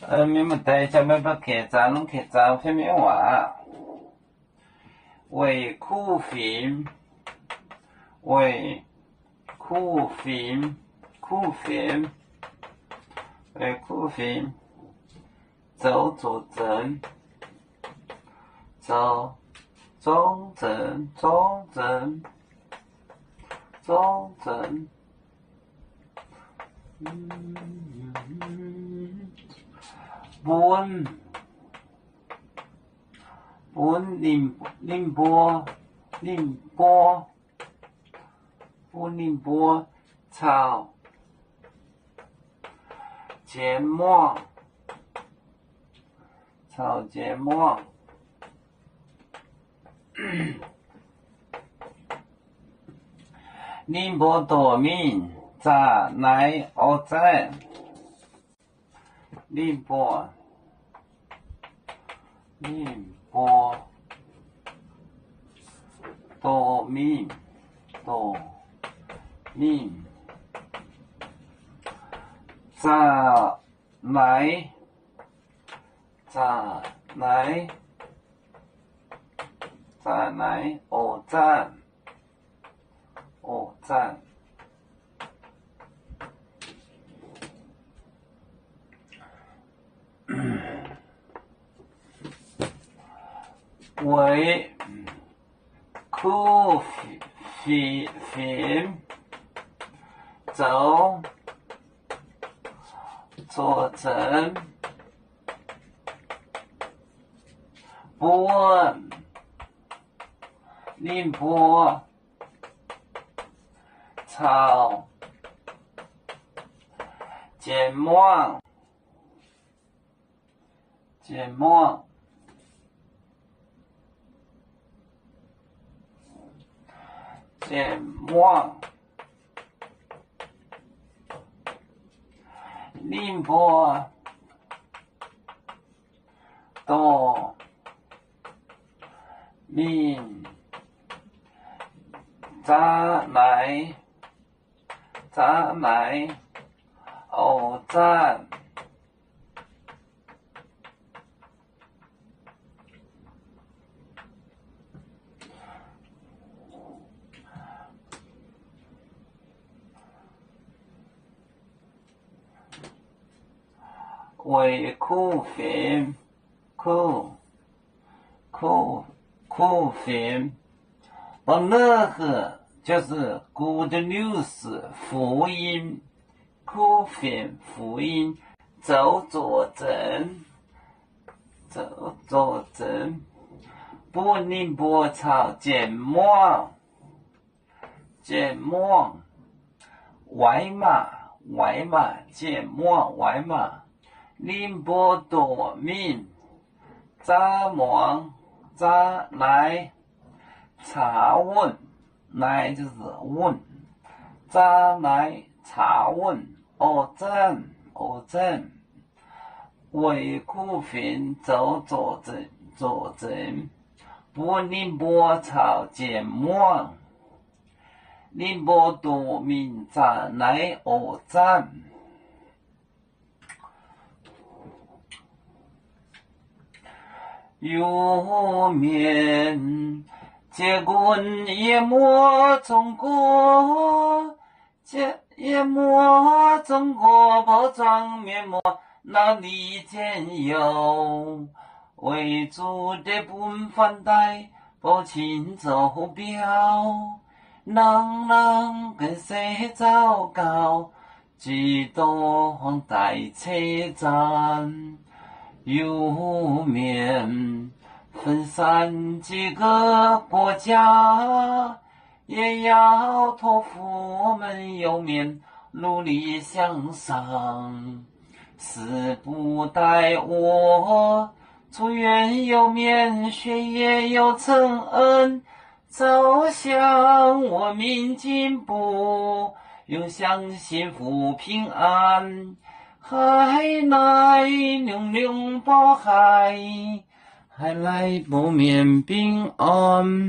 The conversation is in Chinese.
咪咪带小妹不客栈，拢客栈方面话，为酷film，为酷film，为酷film，走左正，走中正，中正，中正。本宁波草芥末宁波多名在内奥站宁波多名在内奥站为酷film走左正本宁波草芥末宁波多名在内奥站为酷film本那个就是 Good News 福音酷film 福音走左正本宁波草芥末外码芥末外码宁波多名在内查问内就是问在内查问奥站为酷film走左正本宁波草芥末宁波多名在内奥站有面结棍也莫中国包装面膜哪里见有为主的本反带保清走标能跟谁糟糕几多带车站有面分散几个国家也要托付我们有面努力向上死不待我祝愿有面学业有成恩走向我民进步永享幸福平安海来拥抱海来不眠平安